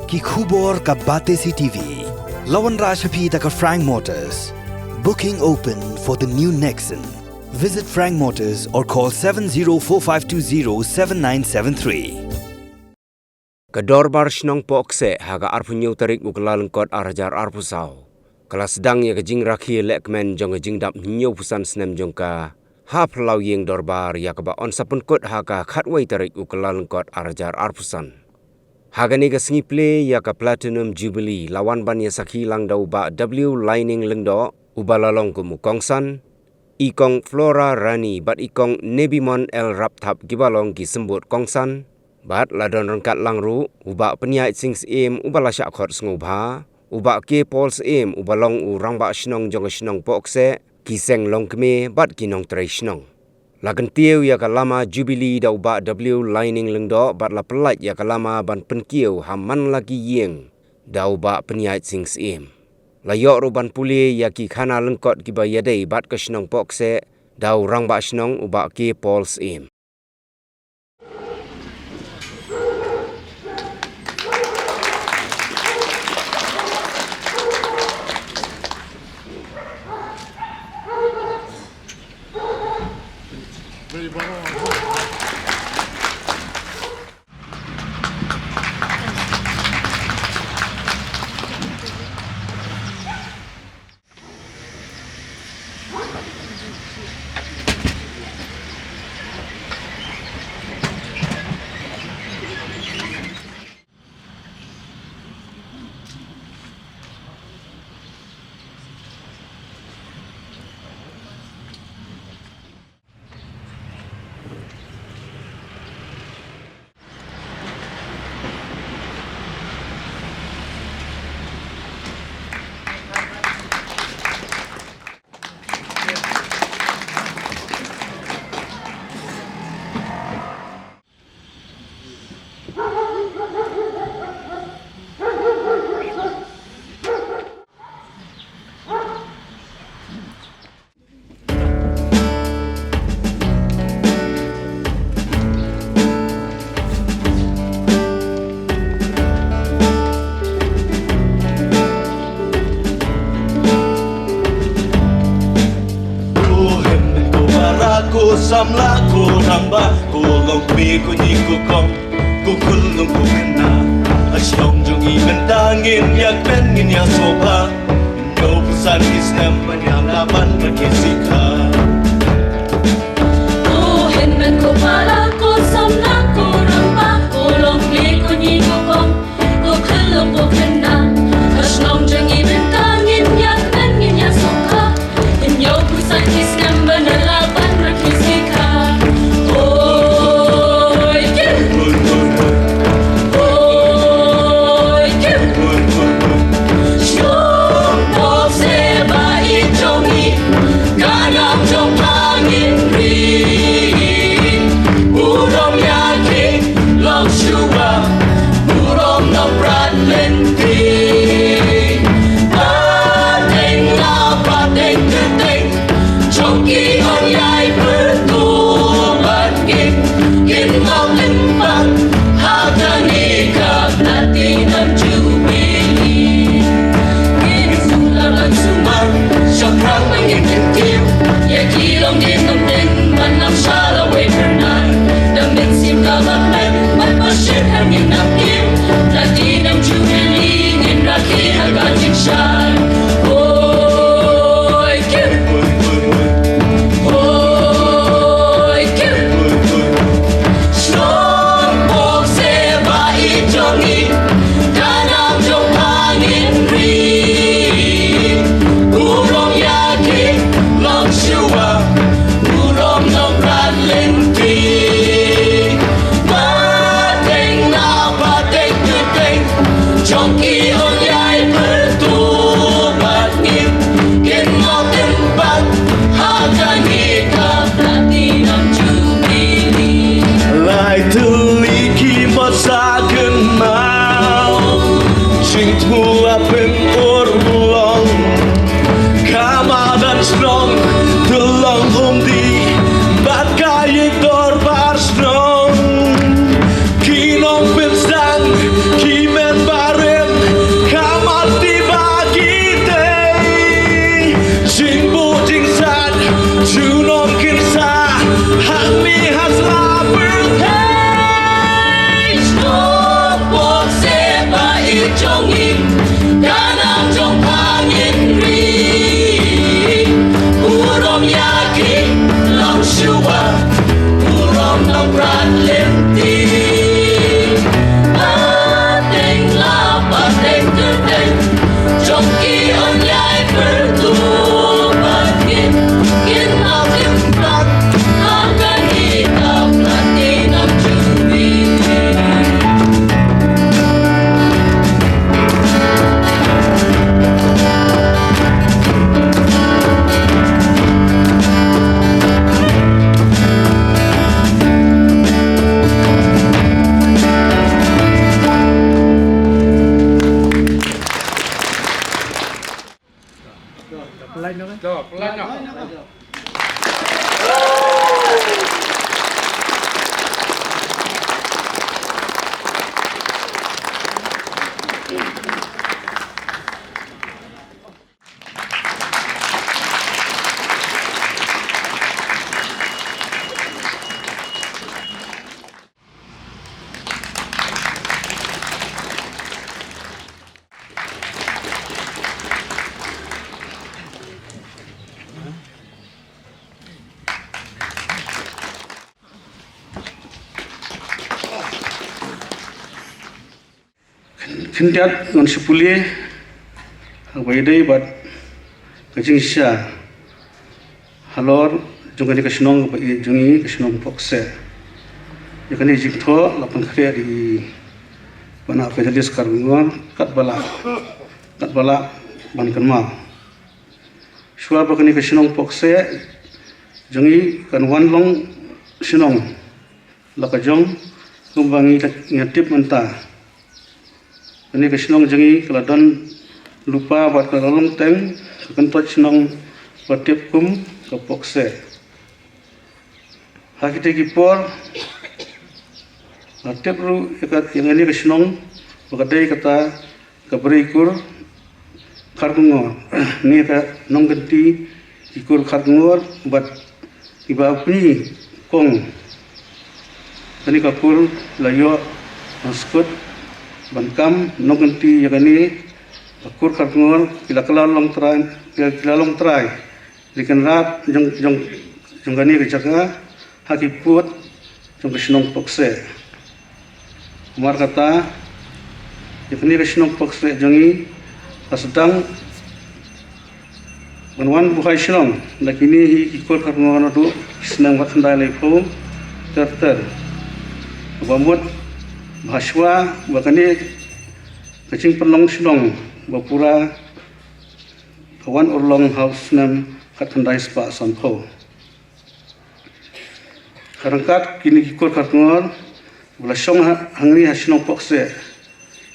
ki khubor ka bate si TV. Lawan Rashapi taka Frank Motors. Booking open for the new Nexon. Visit Frank Motors or call 7045207973. Kedorbar Shnong Pohkseh haga arpunyo tarik ukelaleng kot arajar arpusau. Kelas sedang ya ke Jingrakhe lekmen jong jingdap nyo pusan senem jongka. Hap lau yeng dorbar ya keba onsa Pynkut haga khatwai tarik ukelaleng kot arajar arpusan. Haga ni ke sengiple ya ke Platinum Jubilee lawan ban ya sakhi lang dau ba W lining lengdo ubalalong kumu kongsan. Ikong Flora Rani bat ikong Nebimon El Raptap gibalong ki sembut kongsan. Bat ladon rengkat langru, ubak penyait sing seem ubala syakhot sengubha, ubak ke pol seem ubalong urang bak Shnong jong Shnong Pohkseh, kiseng long keme bat kinong tray Shnong. Lagan tieu ya kalama Jubilee da ubak W lining lengdo bat la pelat ya kalama ban penkieu haman lagi yeng da ubak penyait sing seem. Layok ruban pulih ya ki khana lengkot ki bayadai bat ke Shnong Pohkseh da urang bak Shnong ubak ke pol seem. Samla ko ramba ko long pi ko ni ko kong ko kulung ko kena asyong jong ibentangin yak ben ngin ya soba no pusan isnem yang laban berkisika ko henmen ko pala ko samla ko ramba ko long pi ko ni ko kong ko kulung ko kena asyong jong ibentangin yak ben ngin ya soba no pusan isnem yang laban berkisika. Platinum Jubilee, Jingrakhe, Hagatik Shine. Oi, Kim. Oi, Kim. Shnong Pohkseh baik jongi, tanam jong angin ring. Urong yakin, long shua, urong noprat lenti. Chongki hong yai bertubat ngin Kin mau tempat Hagani ka Platinum Jubilee Lai teliki masakan mau Sing tua pen urlong Kama dan Shnong Telang humdi Bat kaya dorbar Shnong Kinong pensang Kimen baru trong im cả nam trong thang yên ri urom yaki long shua urom nam rat lenti ateng la pateng terteng trong ki on yai pertu batin kin mau kim plat akan kita platinum Jubilee. Kynjoh on Jubilee hawaidai bat kajingsia halor jungani ka Shnong ba jungi ka Shnong Pohkseh yakani jingtho lapan khre di bana fedalis karungon kat bala ban kanma shwa ba kani ka Shnong Pohkseh jungi kan wan long Shnong lakajong kumbangi ngatip menta ini ke Shnong jengi keladon lupa buat kelalong teng kentot Shnong batip kum ke Pohkseh hakite kipor batip ru yang ini ke Shnong bakadai kata kaberikur kargungor ni ka nong genti ikur kargungor bat iba pni kong tani kapur layo maskut bankam nongenti yakani akur kartngor kila long trai likan rat jong gani ke jaga hakiput jong ke Shnong Pohkseh mar kata yakani ke Shnong Pohkseh jongi asdang banwan buhai Shnong lakini ikut kartngor tu senang wat handai lepo ter bamut bahaswa bakani kacing perlong Shnong bapura kawan urlong house nam katandai spa sampo karangkat kini kikor kartngor belasong hangni Shnong Pohkseh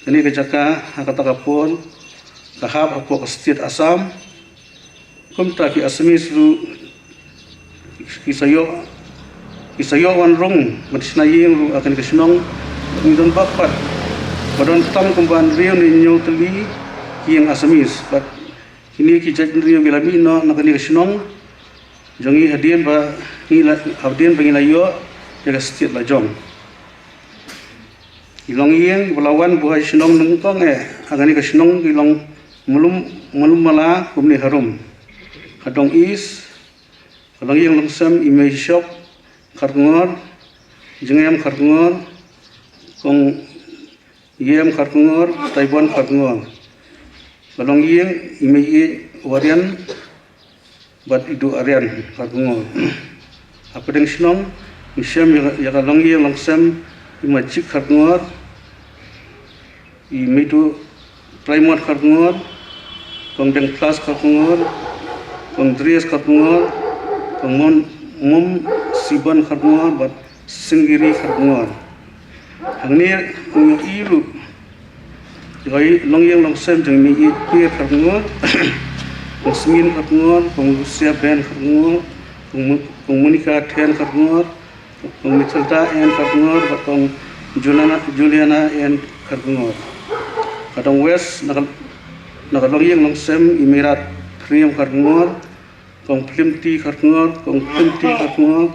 kini kejaka hakata kapon kahap apok state Assam kumta ki Assamese ru kisayo wan rong matisnayeng ru akan ke Shnong Indon bapat badon tam kumban rio ni nyo teli kiang Assamese but ini kijat rio bilami no nakani ke Shnong jongi hadian ba ngila hadian bangilayo jaga setiap lajong ilong yeng belawan buai Shnong nengkong agani ke Shnong ilong mulum mala kumni harum kadong is ilong yeng longsam imei shop karngor jengem karngor kong yem kartungor Taiwan kartungor balong yeng imei warian bat idu arian kartungor apa deng Shnong misyam ya kalong yeng langsam imajik kartungor imei tu primar kartungor kong deng class kartungor kong dries kartungor kong mom siban kartungor bat singgiri kartungor hangni ilu jai longyang longsem jang ni ipir karngor kong karngor kong Lucia Ben karngor kong Monica Ten karngor kong Michelda En karngor kong Juliana En karngor kadang West nakalongyang longsem imirat Priam karngor kong Plimti karngor kong Plimti karngor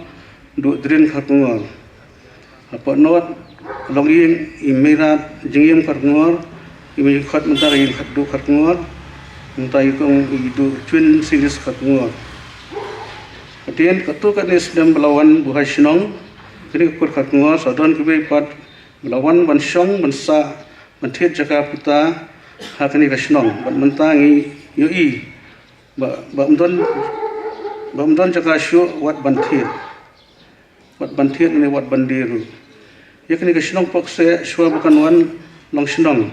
Dudrin karngor apa not longyang imirat Jingyam karngor Imi khat mentah yang khat du khat ngor. Mentah kong itu twin series khat ngor. Kemudian ketua kadis dan melawan buhay Shnong. Kini kur khat ngor sadon kebe pat melawan ban Shong bansa bantet jaka puta hakani ka Shnong. Ban mentah ngi yoi. Ba jaka syu wat bantet. Wat bantet ni wat bandiru. Yakni ka Shnong Pohkseh shua bukan wan long Shnong.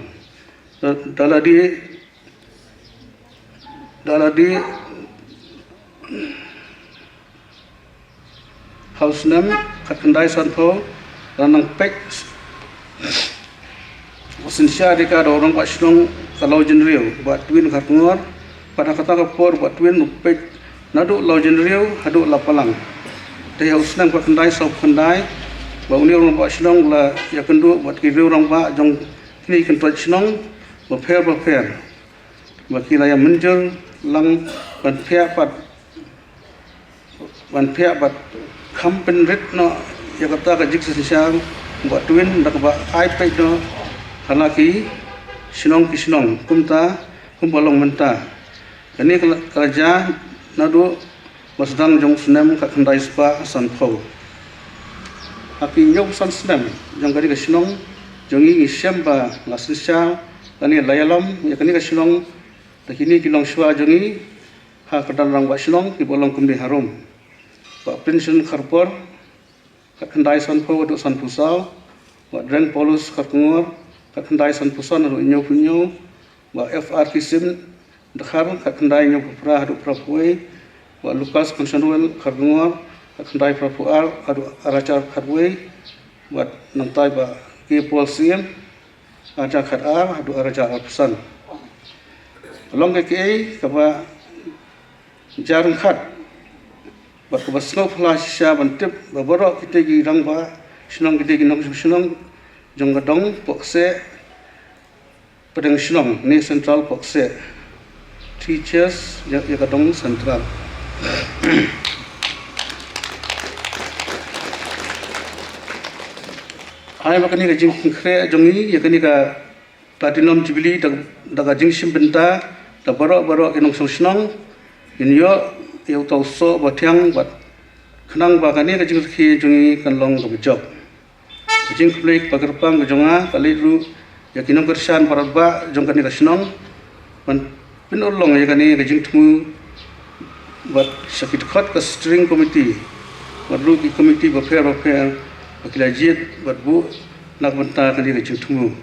Daladi house nam kat kendai sanpo ranang pek sinsya dika orang pak Shnong kalau jenriu buat twin kat ngor pada kata kapor buat twin pek nadu lau jenriu hadu lapalang dai house nam kat kendai sop kendai ba uni orang pak Shnong la ya kendu buat kiriu orang pak jong kini kentuat Shnong berper bagi yang menjel lang ban pihak bat kampen rit no ya kata ka jik sesiang buat twin dak ba iPad no halaki Shnong ki Shnong kumbalong menta ini kerja nadu wasdang jong senem ka kendai spa sanpau api nyok san senem jong kali ka Shnong jongi isyamba lasisya kani layalam ya kani ka Shnong takini kilong shwa jongi ha kadang rang ba Shnong ki bolong kumdi harum ba pension kharpor ka khandai san pho do san pusal ba dreng polus khatngor ka khandai san pusan ro nyo punyo ba FR kisim dakhar ka khandai nyo pra do prapuai ba lukas konsenwel kharngor ka khandai prapuar adu arachar kharwei ba nantai ba ki polsiem aja khadar adu araja pesan long ke kaba jarang khat ba ko basno flasha bantep ba boro kite gi rang ba Shnong kite gi nong Shnong jong gadong Pohkseh pedeng Shnong ni central Pohkseh teachers ya gadong central ai makani ka Jingrakhe jongi yakani ka platinum Jubilee daga jingsim benta da baro kinong Shnong inyo yau tau so batiang bat khnang ba kani ka Jingrakhe jongi kanlong ka job Jingrakhe pagarpang ka jonga kaliru yakinong kersan paraba jong kani ka Shnong ban pinolong yakani ka Jingtmu bat sakit khat ka steering committee bat lu ki committee ba fair Pakilajit buat bu nak bentar kali kecil tunggu.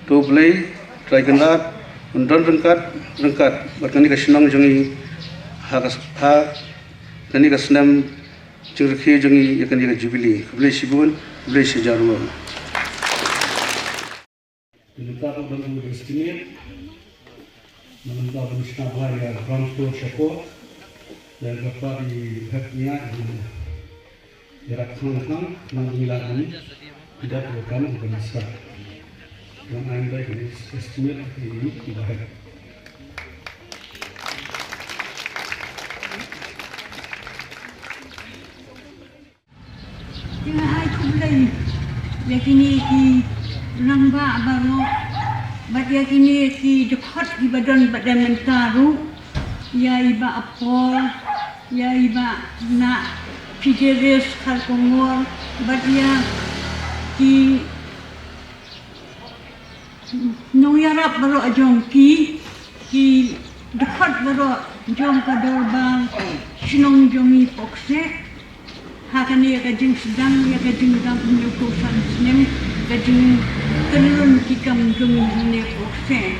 Tu belai try gendat, undon rengkat buat kani ke Shnong jongi ha kani ke senam Jingrakhe jongi ya kani ke Jubilee. Belai sibun, belai sejarah. Kita akan bersini menentang musnah ya Rampo Shako dan dapat dihaknya Jingrakhe nang ngilangan tidak program berbahasa yang anda ini estimate ini tidak dengan hai Jubilee yakini ki rangba baro bat yakini ki dekat di badan mentaru ya iba apol ya iba na Pijeres kalkongor badia ki noyarap baro ajong ki dekat baro jong kadorba Shnong jongi Pohkseh hakani ka jing sedang ya ka jing dang nyuko san snem ka jing kenun kikam jongi ne Pohkseh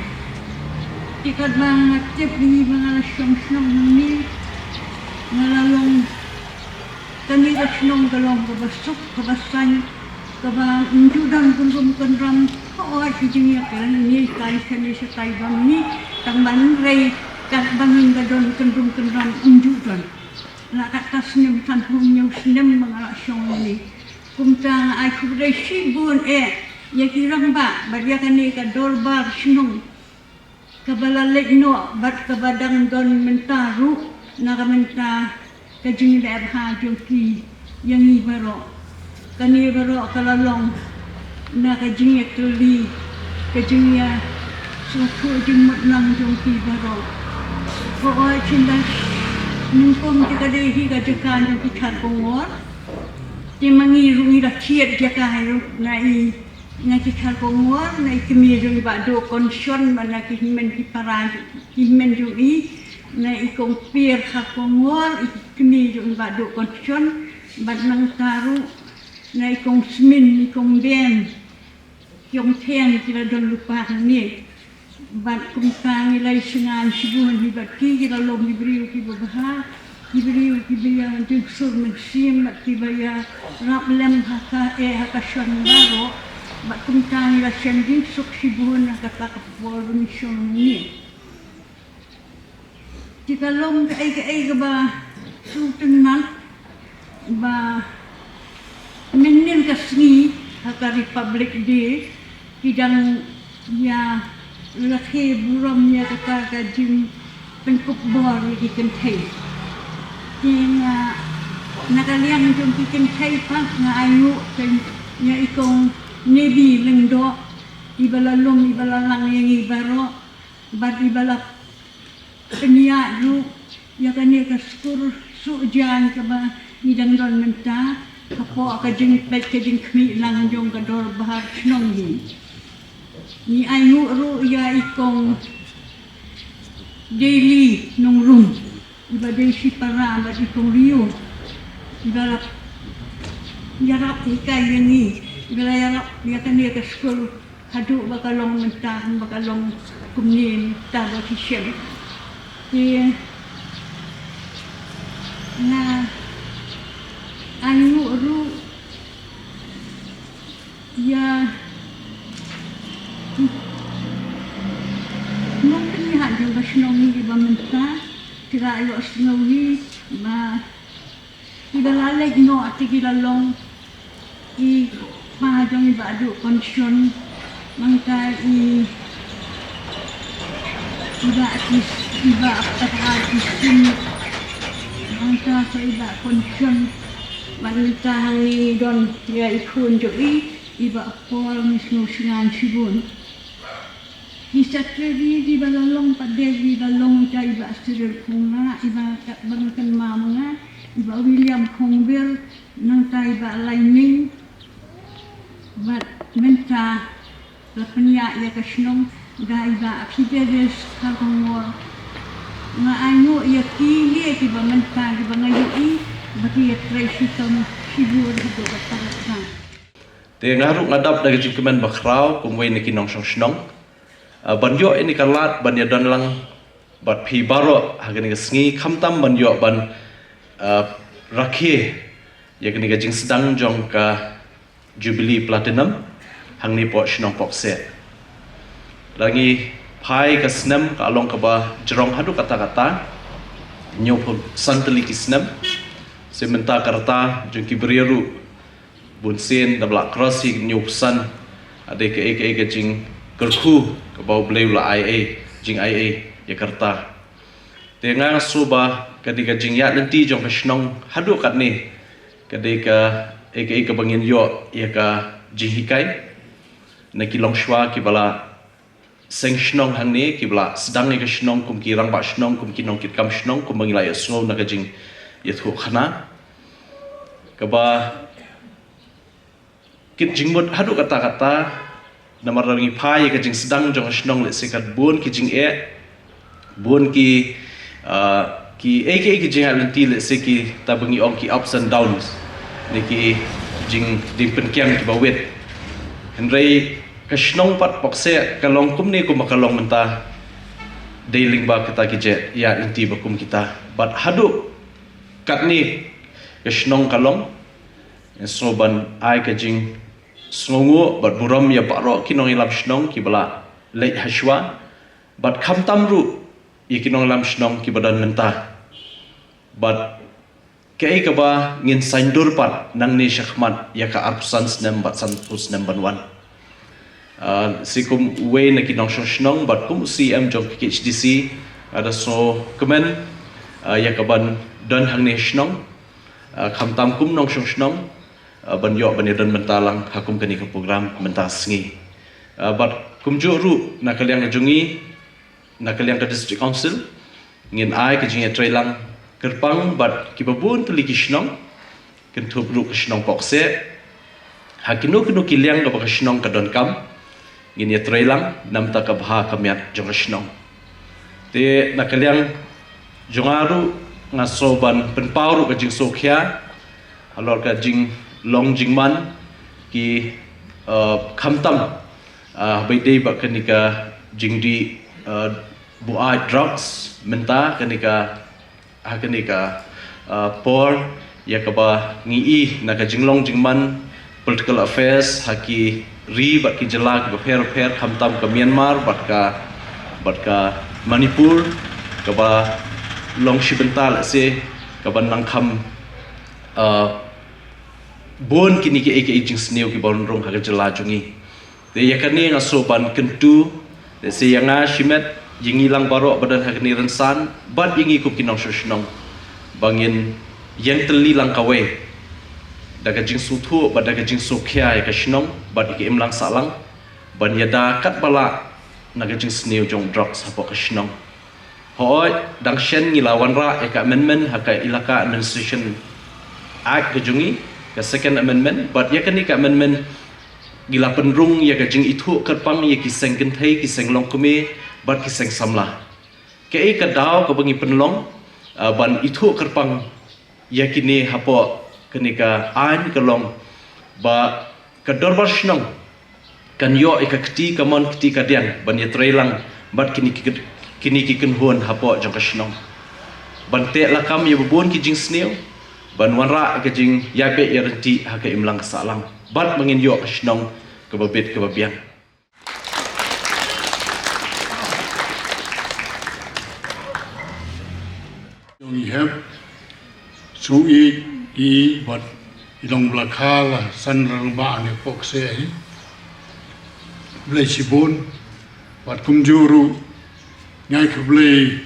tikat bang acep ni bang Shnong ni ngalalong kami ka Shnong kalong kabasuk kabasan kabang unjudan kunram awat Jingrakhe ni kai seni sekai bang ni tangban rei kat bangin gadon kunram unjudan la kat kasnem tan humnyau snem mangala Shnong ni kumta ai kubre sibun ya kirang ba badia kani ka dorbar Shnong kabalalek no bat kabadang don mentaru nagamenta kajing lebha joki yang ibaro kani baro kalalong na kajing tuli kajing ya suatu jemut lang jongki baro. Pokoknya cinta nungkong jika dehi kajakan jongki karkongor. Dia mengiru ira kiat jakahiru nai naki karkongor nai kemiru bado konsion mana kihimen kiparan kihimen jongi nai ikong pir karkongor kemiru bado konsion bad nang taru nai ikong smin ikong bem yong tiang kira don lupa ni bad kumtang ilai sengan sibun hibat ki kira lom diberiu ki babah diberiu ki biya juksur mensim bat ki baya rap lem haka haka shon baro bat kumtang ila sending suk sibun haka tak bol mission ni jika lom ke ai ba su tenang ba menin kasni haka Republic Day kidang ya lakhe buram ya kata kajim Pynkut bor lagi kentai yang nakaliang jom kentai pa nga ayu kan ya ikong nebi lengdo ibala lom ibala lang yang ibaro bad ibala peniak ru ya kane kaskur sujan ka ba idang don menta kapo kajing pet kajing kmi lang jong kador bahar Shnong ni ayu ru ya ikong daily nung room iba day si para ba ikong rio iba yarap ikay yangi iba yarap ya kani ka school hadu bakalong mentahan bakalong kumni taro si shem na ayu ru ya mungkin lihat juga Shnong di bawah tira ayo Shnong ni ma iba lalek no ati kila long I mahajong iba adu konsyon mangka iba apatahati sin mangka sa iba konsyon manitahang ni don ya ikun joi iba apol misno singan sibun Isatri di balalong padel di balong ca iba astiril kunga iba bangkan mamanga iba William Kongbil nang ta iba lining bat menta lapnya ya ka Shnong da iba fideres kangor nga ayo ya kili iba menta iba ngayi bagi ya tresitom sibur do katarata te ngaru ngadap dari jikumen bakrau kumwe ni kinong Shnong banyo ini kalat banyo dan lang bat pi baro hagani sngi khamtam banyo ban rakhe yakni ga jing sedang jong ka Jubilee Platinum hangni po Shnong Pohkseh lagi pai ka snem ka along ka ba jerong hadu kata-kata nyopo santali ki snem sementa karta jong ki beriru bunsin da black cross hi nyopsan ade ke eke jing kerku ke bau beliau la IA jing IA Jakarta dengan suba ketika jing ya nanti jong ke Shnong hadu kat ni ketika eke bangin yo ya ka jing hikai na kilong shwa ki bala seng Shnong hang ni ki bala sedang ke Shnong kum ki rang ba Shnong kum ki nong kit kam Shnong kum bangila ya snow na ka jing ya thu khana ke ba kit jing mut hadu kata-kata namar rangi pai ka jing sedang jong Shnong le sekat bun ki jing bun ki ki jing alanti le seki tabangi ong ki ups and downs ni ki jing ding penkiang ki bawet henrei ka Shnong pat Pohkseh kalong kum ni kum makalong menta dailing ba kita ki jet ya alanti bakum kita bat hadu kat ni ka Shnong kalong so ban ai ka jing Snongu bat buram ya baro kinong ilam Shnong ki bala leit hashwa bat khamtam ru i kinong ilam Shnong ki badan menta bat kei ka ba ngin saindur pat nang ni shakhmat ya ka arpusan snem bat sanpus nem banwan sikum we na kinong Shnong bat kum CM jong HDC ada so kemen ya ka ban dan hang ni Shnong khamtam kum nong Shnong banyo bani dan mentalang hakum kani ke program mentas ngi bat kumju ru nak kaliang ke jungi nak kaliang ke district council ngin ai ke jinge trailang kerpang bat kibabun tuli ki Shnong ken thup ru ke Shnong Pohkseh hakinu kinu kiliang ke Shnong ke don kam ngin ye trailang nam ta ka bha kamiat jong Shnong te nak kaliang jongaru ngasoban penpau ke jing sokhia alor ka jing long jingman ki khamtam baidei ba kanika jingdi buai drugs menta kanika por yakaba ngi naka jinglong jingman political affairs haki ri ba ki jalak ba pher khamtam ka Myanmar bat ka Manipur kaba long shibental se kaba nangkham bon kini ke jing sneu ki bon rong ha jala jungi te yakani ngasoban kentu te se yanga shimet yingi lang baro badan hakni ransan bat yingi kup kinong Shnong bangin yang teli lang kawe daga jing suthu badaga jing sokhya ya Shnong bat ki imlang salang ban yada kat bala naga jing sneu jong drugs hapo ka Shnong hoi dang shen ngilawan ra eka amendment haka ilaka administration act ke jungi ke second amendment but yakani ka amendment gila penrung ya ka jing itu kerpang ya ki seng kenthai ki seng long kume bat ki seng samla ke e ka daw ka bangi penlong ban itu kerpang ya kini hapo kenika ain kelong ba ka dorbar Shnong kan yo e ka kti ka mon kti ka dian ban ya trailang bat kini ki kenhuan hapo jong ka Shnong ban te lakam ya bubun ki jing sneu ban wanra ka jing ya be ya renti ha ka imlang salang bat mangin yo ka Shnong ke babit ke babiang Yung ihap sui i bat ilong blakala san rangba ne Pohkseh blai sibun bat kumjuru ngai kublai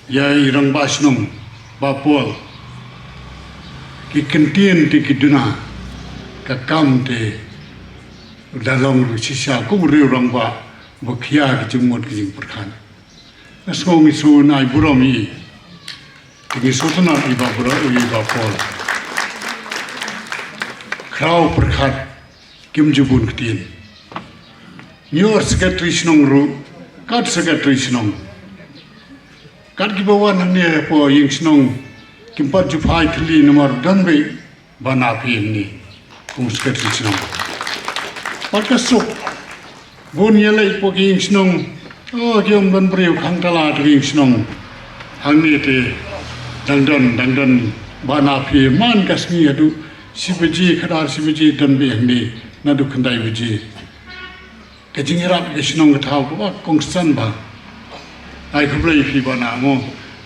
ya rangba Shnong bapol ki kentien ti kiduna ka kam te dalong sisa ku riu rangba bakhia ki jumot ki jing perkhan asong isu nai buromi ki sotna iba buro iba pol krau perkhat kim jubun ktin nyor secretary Shnong ru kat secretary Shnong kat ki bawan ne po ying Shnong kimpat jupai kli nomor danbe bana ni kum secretary Shnong pakasuk bun yelai po ying Shnong giom dan breu khang tala ying Shnong hangni te dangdon bana phi man kasmi adu sibaji khadar sibaji danbe ni nadu khandai buji ke jingrap ke Shnong ka thau ko kongsan ba ai khublai phi bana mo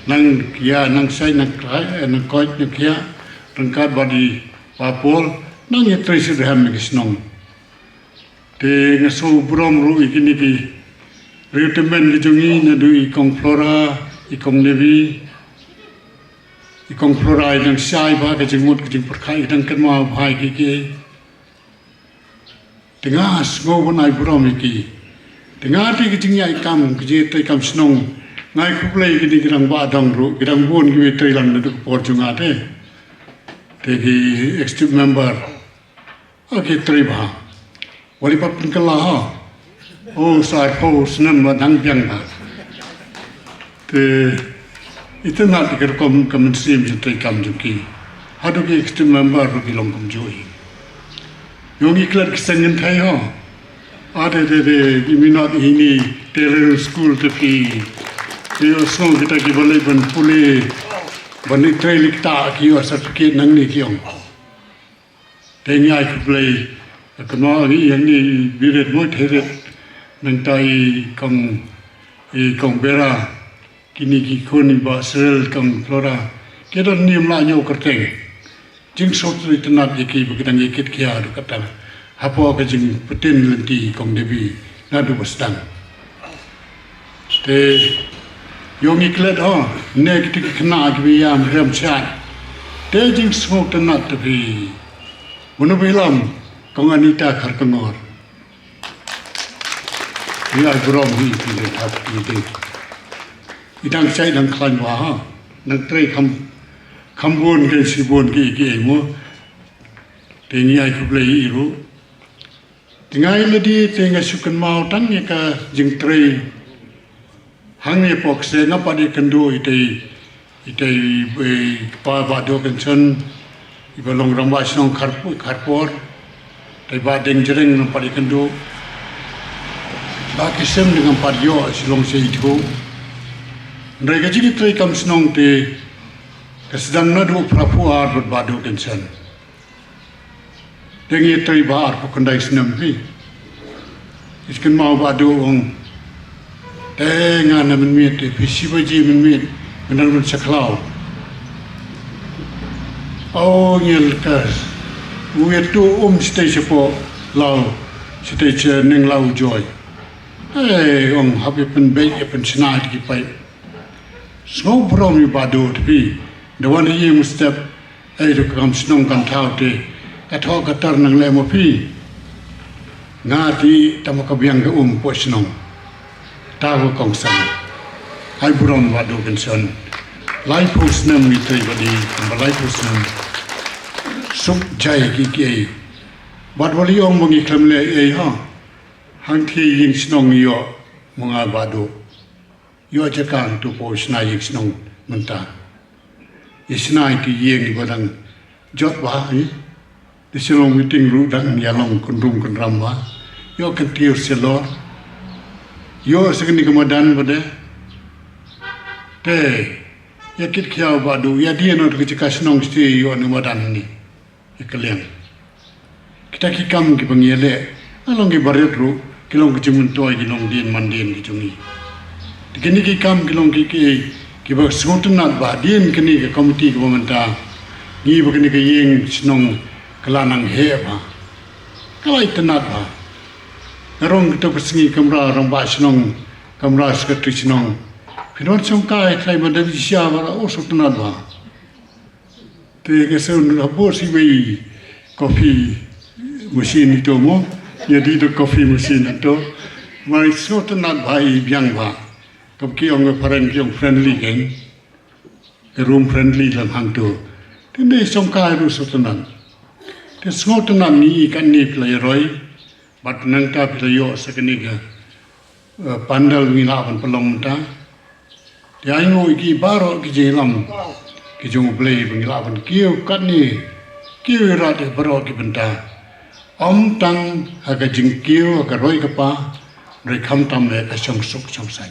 nang kia nang sai nang kai nang koi nang kia rangkat badi papol nang ye trisi dham ke Shnong te ngaso brom ru ikini ki retemen ki jungi na du ikong flora ikong nevi ikong flora nang sai ba ke jingmut ke jing perkhai nang kan ma bhai ki tengas go bonai brom iki tenga ti ki jingai kam ki je tai kam Shnong ngai khuplai ki digrang ba dang ru girang bon ki tai lang du por junga te ki executive member okay tri ba wali pap kala ha o sai po snam ba dang byang ba te itna ti ker kom sim je tai kam ju ki hadu ki executive member ru ki long kom joi yogi clerk sengen thai ho ade de minot ini tailor school te fi yo so kita ki boleh ban pule ban trailik ta ki or certificate nang ni kiong te nyai ku play kno ni yang ni biret mo theret nang tai kong bera kini ki khoni ba sel kong flora kedon nim la nyo kerteng jing so tri tanap ye ki bukitang ye kit kya du kata hapo ka jing putin lenti kong devi na du bastang te yogi klet ho nek ti khna ki yam ram chat te jing smok tanat to bi uno bilam kong anita khar kangor ni ai buram hi pi le thap pi de idang chai dang khan wa ha nang trei kham bon ke si bon ki mo te ni ai ku ple i ru tingai le di te nga sukan mau tang ni ka jing trei hang ni Pohkseh na pa de kan do itei pa ba do kan chen ibalong rang ba Shnong kharpor tai ba deng jereng na pa de kan do ba kisem dengan padio silong se itu mereka jadi trei kam Shnong te kesedang nadu prapuar berbadu kensan dengi trei bar pokondai senam hi iskan mau badu ong tengan men miet visi baji men miet benar men saklau oh ngel kas uet tu stay sepo lau stay neng lau joy ông học bên bên bên Sinai thì phải số prom như bà đồ thì the one year must step được cầm Shnong cầm thao thì cái thao cái tar năng lệ một phi ngã thì ta mà có biang cái po Shnong ta có công sản hai prom bà đồ cần sơn lai post nam mi thấy bà đi mà lai post nam súc chạy cái bát vali ông bằng cái làm lệ ấy ha hang thi yin Shnong yo mga bado yo jakang tu po snai yin Shnong menta isnai ki yeng badang jot ba ni de silong meeting ru dang ya long kun ram wa yo kan tir selor yo sekni kamadan bade te ya kit khiao bado ya dia no ke ka Shnong sti yo ni madan ni ikaliang kita ki kam ki pangiele along ki baret ru kilong kecuman toy kilong din mandin kecungi. Kini kam kilong ki bak sengotun nat ba din kini ke komiti ke pemerintah ni begini ke yeng Shnong kelanang he ba. Kalai tenat ba. Narong kita persengi kamera orang ba Shnong kamera sekretari Shnong. Pinot songkai trai bandar sia ba oh sok tenat ba. Te ke sun habo si wei kopi mesin itu mo. Jadi tu kopi mesin itu, mai semua nak bayi biang ba, kau kiong parent kiong friendly kan, room friendly dalam hang tu, jadi songkai tu sotenan, jadi semua tenan ni ikan ni pelai roy, bat nangta pelai yo sekini ke, pandal milapan pelong ta, dia ingo iki baro kijelam, kijong pelai milapan kiu kat ni, kiu rata baro kibenta. Om tang aga jingkiu aga roi kapa rei kham tam le ka song suk song sai